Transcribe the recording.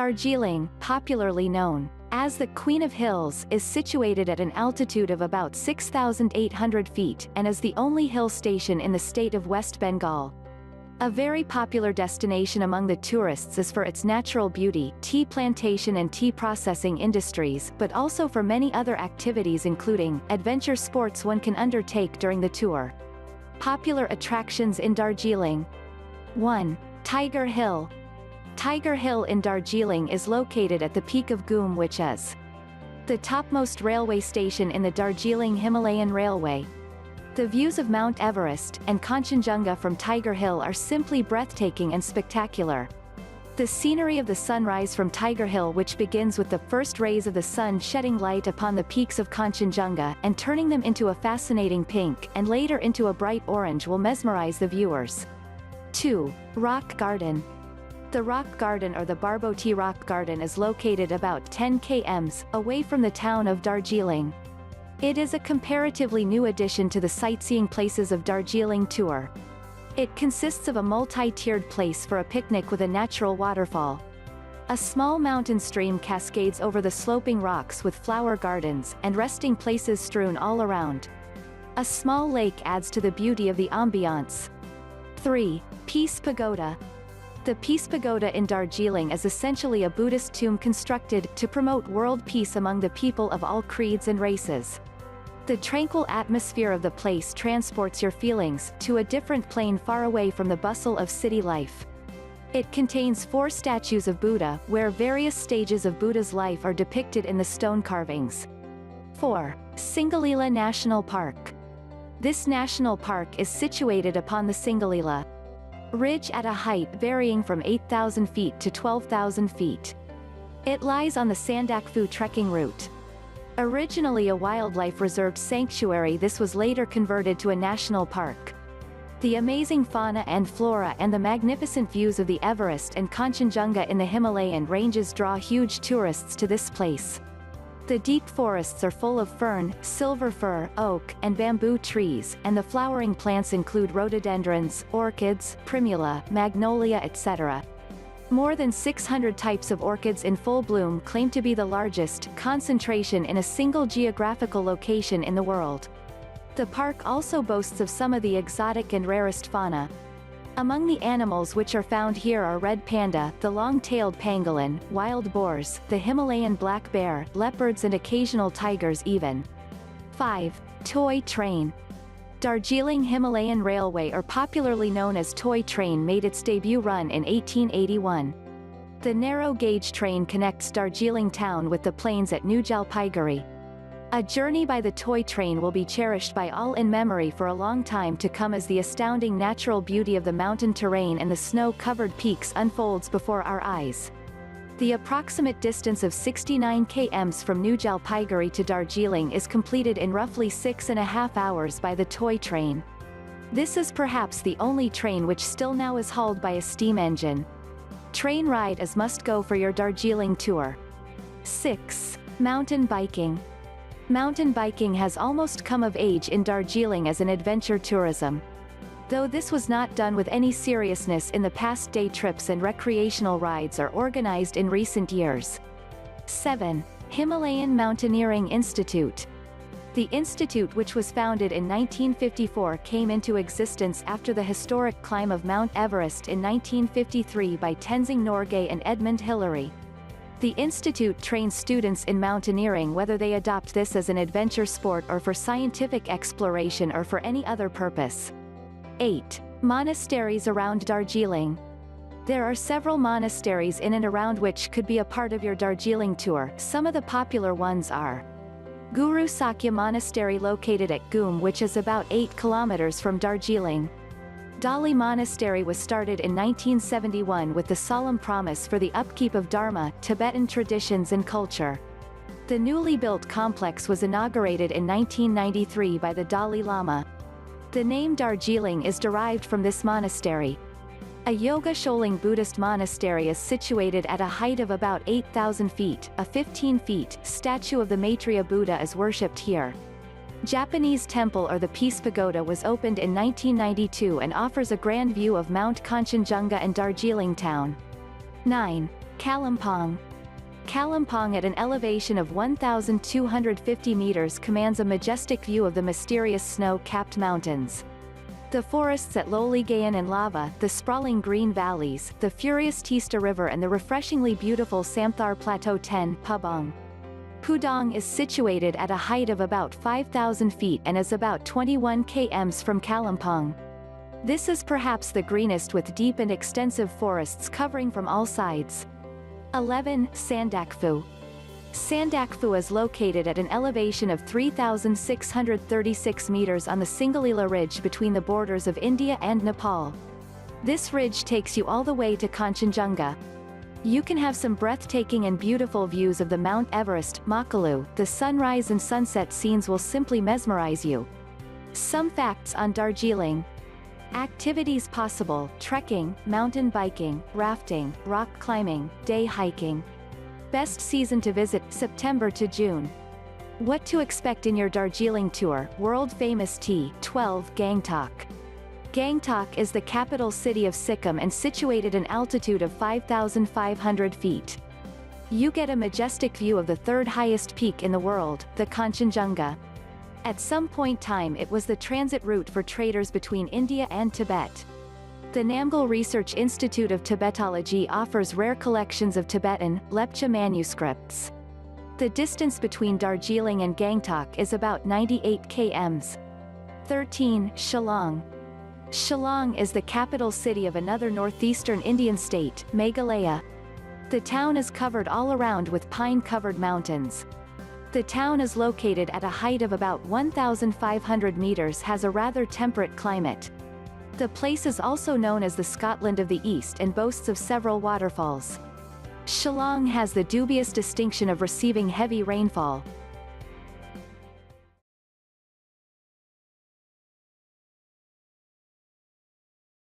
Darjeeling, popularly known as the Queen of Hills, is situated at an altitude of about 6,800 feet and is the only hill station in the state of West Bengal. A very popular destination among the tourists is for its natural beauty, tea plantation and tea processing industries, but also for many other activities including adventure sports one can undertake during the tour. Popular attractions in Darjeeling. 1. Tiger Hill. Tiger Hill in Darjeeling is located at the peak of Ghoom, which is the topmost railway station in the Darjeeling Himalayan Railway. The views of Mount Everest and Kanchenjunga from Tiger Hill are simply breathtaking and spectacular. The scenery of the sunrise from Tiger Hill, which begins with the first rays of the sun shedding light upon the peaks of Kanchenjunga and turning them into a fascinating pink and later into a bright orange, will mesmerize the viewers. 2. Rock Garden. The Rock Garden, or the Barbotey Rock Garden, is located about 10 km away from the town of Darjeeling. It is a comparatively new addition to the sightseeing places of Darjeeling tour. It consists of a multi-tiered place for a picnic with a natural waterfall. A small mountain stream cascades over the sloping rocks with flower gardens and resting places strewn all around. A small lake adds to the beauty of the ambiance. 3. Peace Pagoda. The Peace Pagoda in Darjeeling is essentially a Buddhist tomb constructed to promote world peace among the people of all creeds and races. The tranquil atmosphere of the place transports your feelings to a different plane far away from the bustle of city life. It contains 4 statues of Buddha, where various stages of Buddha's life are depicted in the stone carvings. 4. Singalila National Park. This national park is situated upon the Singalila Ridge at a height varying from 8,000 feet to 12,000 feet. It lies on the Sandak Phu trekking route. Originally a wildlife reserved sanctuary, this was later converted to a national park. The amazing fauna and flora and the magnificent views of the Everest and Kanchenjunga in the Himalayan ranges draw huge tourists to this place. The deep forests are full of fern, silver fir, oak, and bamboo trees, and the flowering plants include rhododendrons, orchids, primula, magnolia, etc. More than 600 types of orchids in full bloom claim to be the largest concentration in a single geographical location in the world. The park also boasts of some of the exotic and rarest fauna. Among the animals which are found here are red panda, the long-tailed pangolin, wild boars, the Himalayan black bear, leopards and occasional tigers even. 5. Toy Train. Darjeeling Himalayan Railway, or popularly known as Toy Train, made its debut run in 1881. The narrow-gauge train connects Darjeeling town with the plains at New Jalpaiguri. A journey by the toy train will be cherished by all in memory for a long time to come, as the astounding natural beauty of the mountain terrain and the snow-covered peaks unfolds before our eyes. The approximate distance of 69 km from New Jalpaiguri to Darjeeling is completed in roughly 6.5 hours by the toy train. This is perhaps the only train which still now is hauled by a steam engine. Train ride is must-go for your Darjeeling tour. 6. Mountain Biking. Mountain biking has almost come of age in Darjeeling as an adventure tourism. Though this was not done with any seriousness in the past, day trips and recreational rides are organized in recent years. 7. Himalayan Mountaineering Institute. The institute, which was founded in 1954, came into existence after the historic climb of Mount Everest in 1953 by Tenzing Norgay and Edmund Hillary. The institute trains students in mountaineering, whether they adopt this as an adventure sport or for scientific exploration or for any other purpose. 8. Monasteries around Darjeeling. There are several monasteries in and around which could be a part of your Darjeeling tour. Some of the popular ones are Guru Sakya Monastery, located at Ghoom, which is about 8 kilometers from Darjeeling. Dali Monastery was started in 1971 with the solemn promise for the upkeep of Dharma, Tibetan traditions and culture. The newly built complex was inaugurated in 1993 by the Dalai Lama. The name Darjeeling is derived from this monastery. A Yoga Sholing Buddhist monastery is situated at a height of about 8,000 feet. A 15 feet statue of the Maitreya Buddha is worshipped here. Japanese Temple, or the Peace Pagoda, was opened in 1992 and offers a grand view of Mount Kanchenjunga and Darjeeling town. 9. Kalimpong. Kalimpong at an elevation of 1,250 meters commands a majestic view of the mysterious snow-capped mountains. The forests at Loligayan and Lava, the sprawling green valleys, the furious Teesta River and the refreshingly beautiful Samthar Plateau 10 Pabong. Pudong is situated at a height of about 5,000 feet and is about 21 km from Kalimpong. This is perhaps the greenest with deep and extensive forests covering from all sides. 11. Sandak Phu. Sandak Phu is located at an elevation of 3,636 meters on the Singalila Ridge between the borders of India and Nepal. This ridge takes you all the way to Kanchenjunga. You can have some breathtaking and beautiful views of the Mount Everest, Makalu. The sunrise and sunset scenes will simply mesmerize you. Some facts on Darjeeling. Activities possible: trekking, mountain biking, rafting, rock climbing, day hiking. Best season to visit, September to June. What to expect in your Darjeeling tour: world-famous tea. 12. Gangtok. Gangtok is the capital city of Sikkim and situated at an altitude of 5,500 feet. You get a majestic view of the third highest peak in the world, the Kanchenjunga. At some point time it was the transit route for traders between India and Tibet. The Namgyal Research Institute of Tibetology offers rare collections of Tibetan, Lepcha manuscripts. The distance between Darjeeling and Gangtok is about 98 km. 13. Shillong. Shillong is the capital city of another northeastern Indian state, Meghalaya. The town is covered all around with pine-covered mountains. The town is located at a height of about 1,500 meters, has a rather temperate climate. The place is also known as the Scotland of the East and boasts of several waterfalls. Shillong has the dubious distinction of receiving heavy rainfall,